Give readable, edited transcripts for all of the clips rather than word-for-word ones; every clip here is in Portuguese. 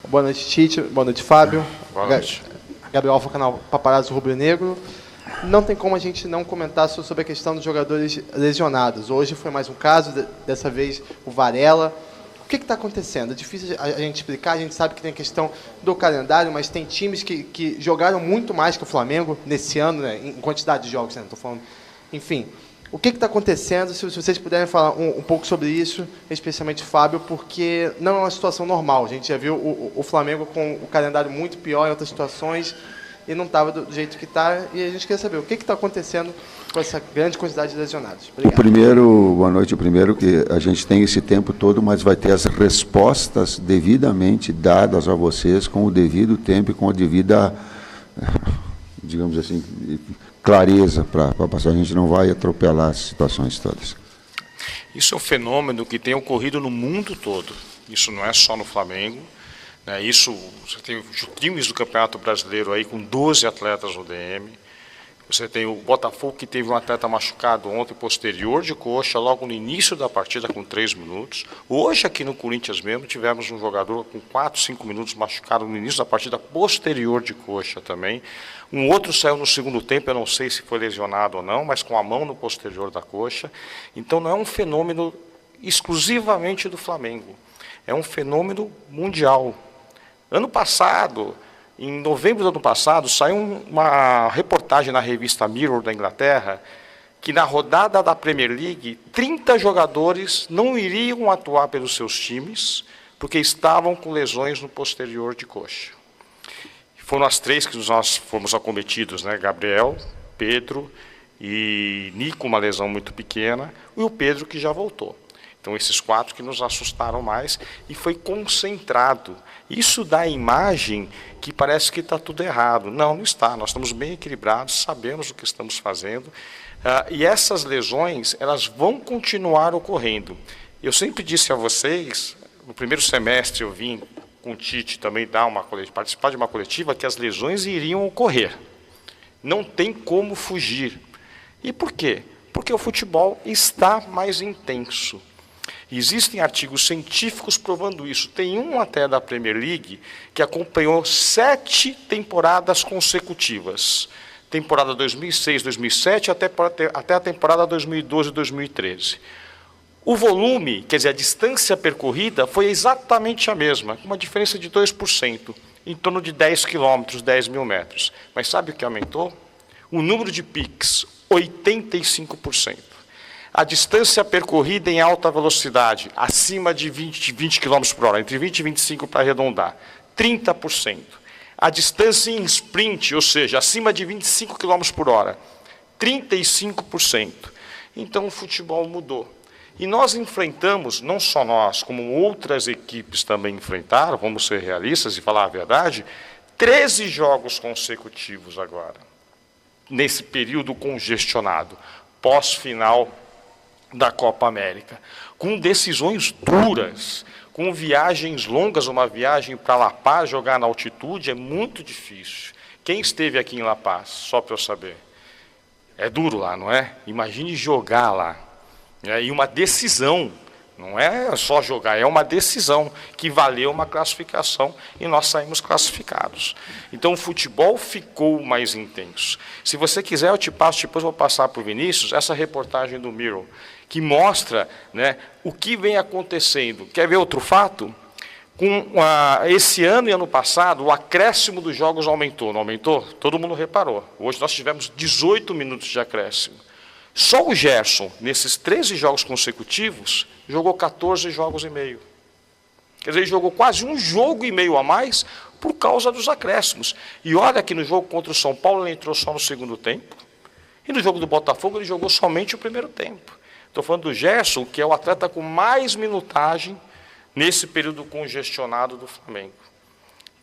Boa noite, Tite. Boa noite, Fábio. Boa noite. Gabriel Alfa, canal Paparazzo Rubro Negro. Não tem como a gente não comentar sobre a questão dos jogadores lesionados. Hoje foi mais um caso, dessa vez o Varela. O que está acontecendo? É difícil a gente explicar, a gente sabe que tem a questão do calendário, mas tem times que jogaram muito mais que o Flamengo nesse ano, né, em quantidade de jogos, né, estou falando. Enfim, o que está acontecendo? Se vocês puderem falar um pouco sobre isso, especialmente Fábio, porque não é uma situação normal. A gente já viu o Flamengo com o calendário muito pior em outras situações e não estava do jeito que está. E a gente quer saber o que está acontecendo com essa grande quantidade de lesionados. Obrigado. Boa noite. O primeiro que a gente tem esse tempo todo, mas vai ter as respostas devidamente dadas a vocês com o devido tempo e com a devida, digamos assim, clareza para passar. A gente não vai atropelar as situações todas. Isso é um fenômeno que tem ocorrido no mundo todo. Isso não é só no Flamengo. Isso, você tem times do Campeonato Brasileiro aí com 12 atletas no DM. Você tem o Botafogo, que teve um atleta machucado ontem, posterior de coxa, logo no início da partida, com 3 minutos. Hoje, aqui no Corinthians mesmo, tivemos um jogador com 4, 5 minutos machucado no início da partida, posterior de coxa também. Um outro saiu no segundo tempo, eu não sei se foi lesionado ou não, mas com a mão no posterior da coxa. Então, não é um fenômeno exclusivamente do Flamengo. É um fenômeno mundial. Ano passado, em novembro do ano passado, saiu uma reportagem na revista Mirror da Inglaterra, que na rodada da Premier League, 30 jogadores não iriam atuar pelos seus times, porque estavam com lesões no posterior de coxa. Foram as 3 que nós fomos acometidos, né? Gabriel, Pedro e Nico, uma lesão muito pequena, e o Pedro, que já voltou. Então, esses 4 que nos assustaram mais, e foi concentrado. Isso dá a imagem que parece que está tudo errado. Não, não está. Nós estamos bem equilibrados, sabemos o que estamos fazendo. E essas lesões, elas vão continuar ocorrendo. Eu sempre disse a vocês, no primeiro semestre eu vim com o Tite também participar de uma coletiva, que as lesões iriam ocorrer. Não tem como fugir. E por quê? Porque o futebol está mais intenso. Existem artigos científicos provando isso. Tem um até da Premier League que acompanhou 7 temporadas consecutivas. Temporada 2006, 2007 até a temporada 2012 e 2013. O volume, quer dizer, a distância percorrida foi exatamente a mesma, com uma diferença de 2%, em torno de 10 quilômetros, 10 mil metros. Mas sabe o que aumentou? O número de piques, 85%. A distância percorrida em alta velocidade, acima de 20 km por hora, entre 20 e 25 para arredondar, 30%. A distância em sprint, ou seja, acima de 25 km por hora, 35%. Então o futebol mudou. E nós enfrentamos, não só nós, como outras equipes também enfrentaram, vamos ser realistas e falar a verdade, 13 jogos consecutivos agora, nesse período congestionado, pós-final da Copa América, com decisões duras, com viagens longas. Uma viagem para La Paz, jogar na altitude, é muito difícil. Quem esteve aqui em La Paz, só para eu saber? É duro lá, não é? Imagine jogar lá. E uma decisão, não é só jogar, é uma decisão que valeu uma classificação e nós saímos classificados. Então o futebol ficou mais intenso. Se você quiser, eu te passo, depois vou passar para o Vinícius, essa reportagem do Mirror, que mostra, né, o que vem acontecendo. Quer ver outro fato? Esse ano e ano passado, o acréscimo dos jogos aumentou. Não aumentou? Todo mundo reparou. Hoje nós tivemos 18 minutos de acréscimo. Só o Gerson, nesses 13 jogos consecutivos, jogou 14 jogos e meio. Quer dizer, ele jogou quase um jogo e meio a mais por causa dos acréscimos. E olha que no jogo contra o São Paulo ele entrou só no segundo tempo. E no jogo do Botafogo ele jogou somente o primeiro tempo. Estou falando do Gerson, que é o atleta com mais minutagem nesse período congestionado do Flamengo.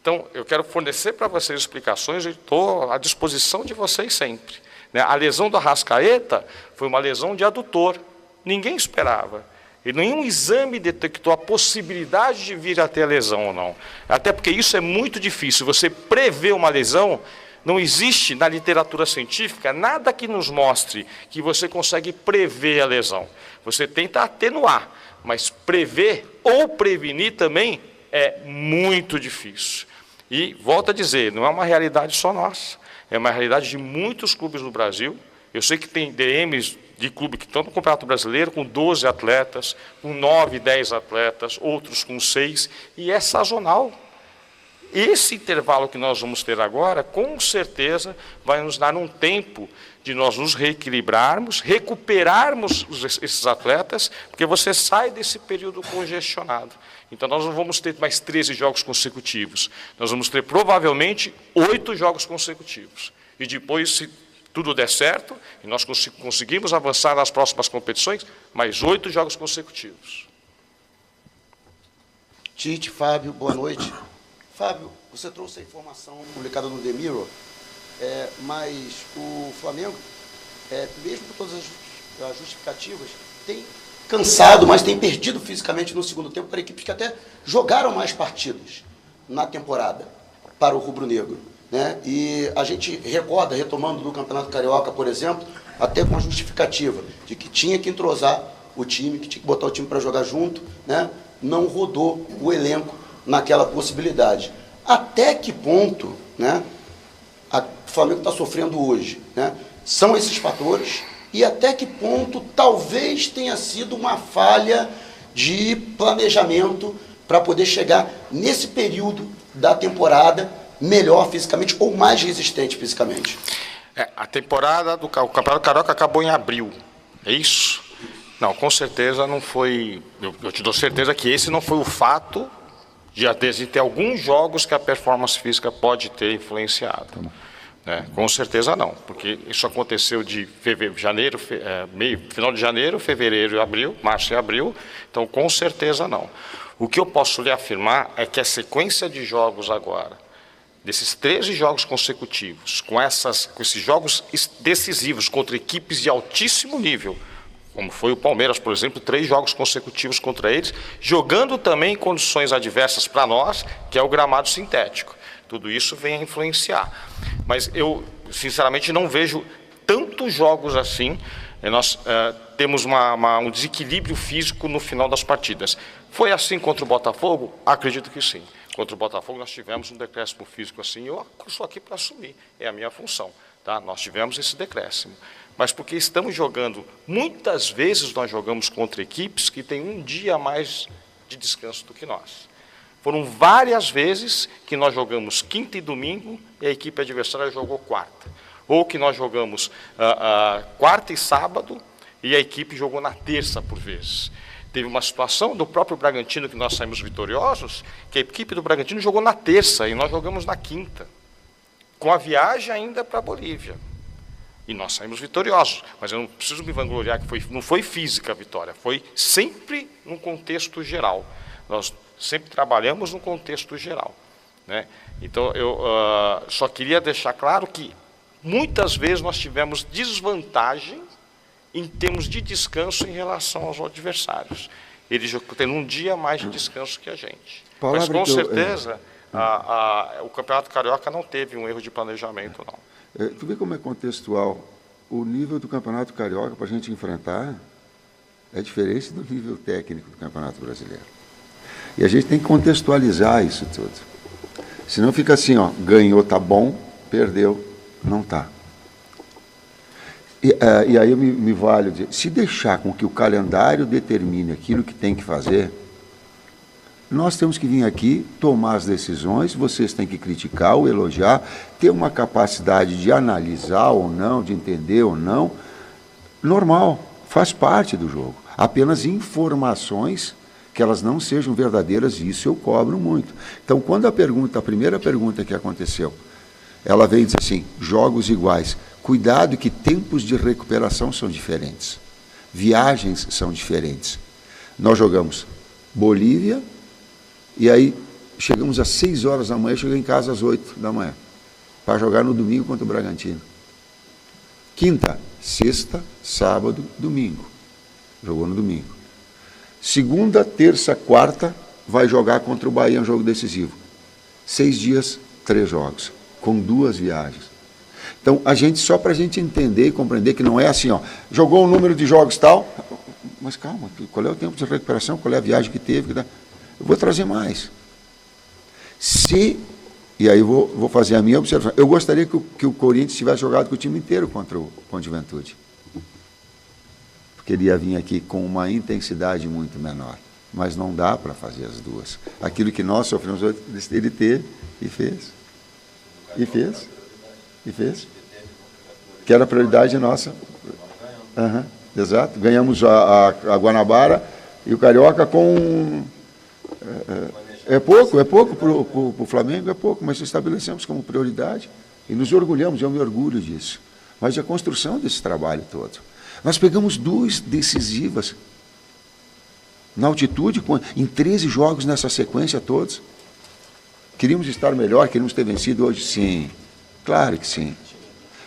Então, eu quero fornecer para vocês explicações e estou à disposição de vocês sempre. A lesão do Arrascaeta foi uma lesão de adutor. Ninguém esperava. E nenhum exame detectou a possibilidade de vir a ter a lesão ou não. Até porque isso é muito difícil. Você prever uma lesão, não existe na literatura científica nada que nos mostre que você consegue prever a lesão. Você tenta atenuar, mas prever ou prevenir também é muito difícil. E, volto a dizer, não é uma realidade só nossa, é uma realidade de muitos clubes no Brasil. Eu sei que tem DMs de clube que estão no Campeonato Brasileiro com 12 atletas, com 9, 10 atletas, outros com 6, e é sazonal. Esse intervalo que nós vamos ter agora, com certeza, vai nos dar um tempo de nós nos reequilibrarmos, recuperarmos esses atletas, porque você sai desse período congestionado. Então, nós não vamos ter mais 13 jogos consecutivos. Nós vamos ter, provavelmente, 8 jogos consecutivos. E depois, se tudo der certo, e nós conseguimos avançar nas próximas competições, mais 8 jogos consecutivos. Tite, Fábio, boa noite. Fábio, você trouxe a informação publicada no The Mirror, mas o Flamengo, mesmo com todas as justificativas, tem cansado, mas tem perdido fisicamente no segundo tempo para equipes que até jogaram mais partidas na temporada para o rubro-negro, né? E a gente recorda, retomando do Campeonato Carioca, por exemplo, até com a justificativa de que tinha que entrosar o time, que tinha que botar o time para jogar junto, né? Não rodou o elenco naquela possibilidade. Até que ponto, né, o Flamengo está sofrendo hoje, né? São esses fatores, e até que ponto talvez tenha sido uma falha de planejamento para poder chegar nesse período da temporada melhor fisicamente ou mais resistente fisicamente? A temporada do Campeonato Carioca acabou em abril, é isso? Não, com certeza não foi. Eu te dou certeza que esse não foi o fato de ter alguns jogos que a performance física pode ter influenciado. Né? Com certeza não, porque isso aconteceu de final de janeiro, fevereiro e abril, março e abril, então com certeza não. O que eu posso lhe afirmar é que a sequência de jogos agora, desses 13 jogos consecutivos, com esses jogos decisivos contra equipes de altíssimo nível, como foi o Palmeiras, por exemplo, 3 jogos consecutivos contra eles, jogando também em condições adversas para nós, que é o gramado sintético. Tudo isso vem a influenciar. Mas eu, sinceramente, não vejo tantos jogos assim. Nós temos um desequilíbrio físico no final das partidas. Foi assim contra o Botafogo? Acredito que sim. Contra o Botafogo nós tivemos um decréscimo físico assim, eu estou aqui para assumir, é a minha função. Tá? Nós tivemos esse decréscimo. Mas porque estamos jogando, muitas vezes nós jogamos contra equipes que têm um dia a mais de descanso do que nós. Foram várias vezes que nós jogamos quinta e domingo e a equipe adversária jogou quarta. Ou que nós jogamos quarta e sábado e a equipe jogou na terça por vezes. Teve uma situação do próprio Bragantino que nós saímos vitoriosos, que a equipe do Bragantino jogou na terça e nós jogamos na quinta, com a viagem ainda para a Bolívia. E nós saímos vitoriosos, mas eu não preciso me vangloriar que não foi física a vitória, foi sempre num contexto geral. Nós sempre trabalhamos num contexto geral. Né? Então, eu só queria deixar claro que muitas vezes nós tivemos desvantagem em termos de descanso em relação aos adversários. Eles tendo um dia mais de descanso que a gente. Mas, com certeza, o Campeonato Carioca não teve um erro de planejamento, não. Tu vê como é contextual. O nível do Campeonato Carioca para a gente enfrentar é diferente do nível técnico do Campeonato Brasileiro. E a gente tem que contextualizar isso tudo. Senão fica assim, ó, ganhou, tá bom, perdeu, não tá. E aí eu me valho de se deixar com que o calendário determine aquilo que tem que fazer, nós temos que vir aqui, tomar as decisões, vocês têm que criticar ou elogiar, ter uma capacidade de analisar ou não, de entender ou não, normal, faz parte do jogo. Apenas informações que elas não sejam verdadeiras, isso eu cobro muito. Então, quando a primeira pergunta que aconteceu, ela veio e disse assim, jogos iguais, cuidado que tempos de recuperação são diferentes, viagens são diferentes. Nós jogamos Bolívia, e aí chegamos às 6 horas da manhã, cheguei em casa às 8 da manhã, para jogar no domingo contra o Bragantino. Quinta, sexta, sábado, domingo. Jogou no domingo. Segunda, terça, quarta, vai jogar contra o Bahia, um jogo decisivo. 6 dias, 3 jogos, com 2 viagens. Então, só para a gente entender e compreender que não é assim, ó, jogou um número de jogos tal, mas calma, qual é o tempo de recuperação, qual é a viagem que teve? Eu vou trazer mais. E aí vou fazer a minha observação. Eu gostaria que o Corinthians tivesse jogado com o time inteiro contra o Juventude. Porque ele ia vir aqui com uma intensidade muito menor. Mas não dá para fazer as duas. Aquilo que nós sofremos, ele teve e fez. E fez. E fez. Que era a prioridade nossa. Uhum, exato. Ganhamos a Guanabara e o Carioca com... É pouco para o Flamengo, é pouco, mas estabelecemos como prioridade e nos orgulhamos, eu me orgulho disso. Mas a construção desse trabalho todo. Nós pegamos 2 decisivas na altitude, em 13 jogos nessa sequência todos. Queríamos estar melhor, queríamos ter vencido hoje? Sim, claro que sim.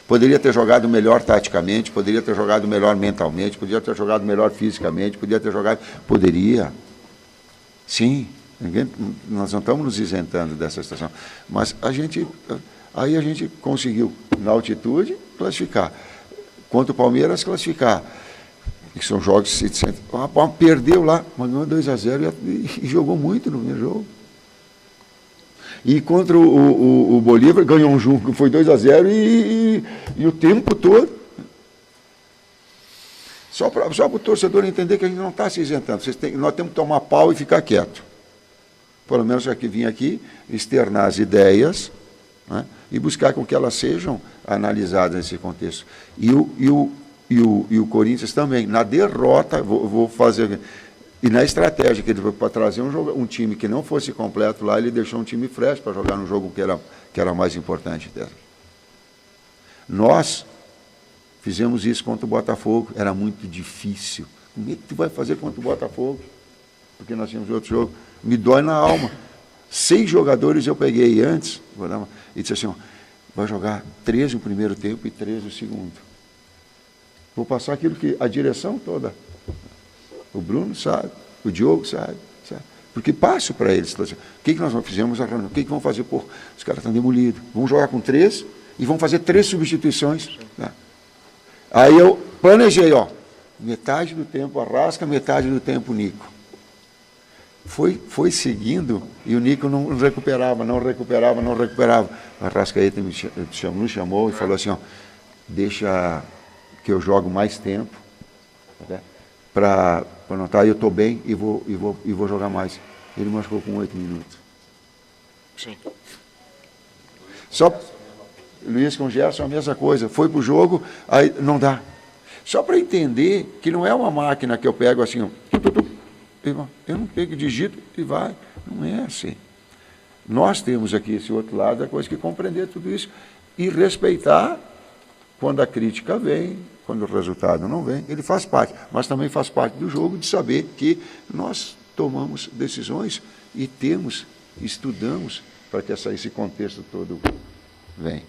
Poderia ter jogado melhor taticamente, poderia ter jogado melhor mentalmente, poderia ter jogado melhor fisicamente, poderia ter jogado... Poderia, sim. Nós não estamos nos isentando dessa situação. Mas aí a gente conseguiu, na altitude, classificar. Contra o Palmeiras, classificar. Que são jogos... Perdeu lá, mas ganhou 2-0 e jogou muito no primeiro jogo. E contra o Bolívar, ganhou um jogo, foi 2-0 e o tempo todo. Só para o torcedor entender que a gente não está se isentando. Nós temos que tomar pau e ficar quieto. Pelo menos aqui vir aqui, externar as ideias, né, e buscar com que elas sejam analisadas nesse contexto. E o Corinthians também, na derrota, vou fazer... E na estratégia que ele foi para trazer um time que não fosse completo lá, ele deixou um time fresh para jogar no jogo que era mais importante dela. Nós fizemos isso contra o Botafogo, era muito difícil. Como é que tu vai fazer contra o Botafogo? Porque nós tínhamos outro jogo. Me dói na alma. 6 jogadores eu peguei antes, e disse assim, ó, vai jogar 13 no primeiro tempo e 13 no segundo. Vou passar aquilo que a direção toda... O Bruno sabe, o Diogo sabe. Porque passo para eles. O que nós fizemos? O que vamos fazer? Pô, os caras estão demolidos. Vamos jogar com 3 e vamos fazer 3 substituições. Tá? Aí eu planejei, ó, metade do tempo Arrasca, metade do tempo Nico. Foi seguindo e o Nico não recuperava. O Arrascaeta me chamou e falou assim, ó, deixa que eu jogo mais tempo, tá? Para notar, eu estou bem e vou jogar mais. Ele machucou com 8 minutos. Sim. Só Luiz com Gerson, a mesma coisa. Foi para o jogo, aí não dá. Só para entender que não é uma máquina que eu pego assim, eu não pego, digito e vai. Não é assim. Nós temos aqui esse outro lado, a coisa que compreender tudo isso e respeitar quando a crítica vem, quando o resultado não vem, ele faz parte, mas também faz parte do jogo de saber que nós tomamos decisões e estudamos para que esse contexto todo venha.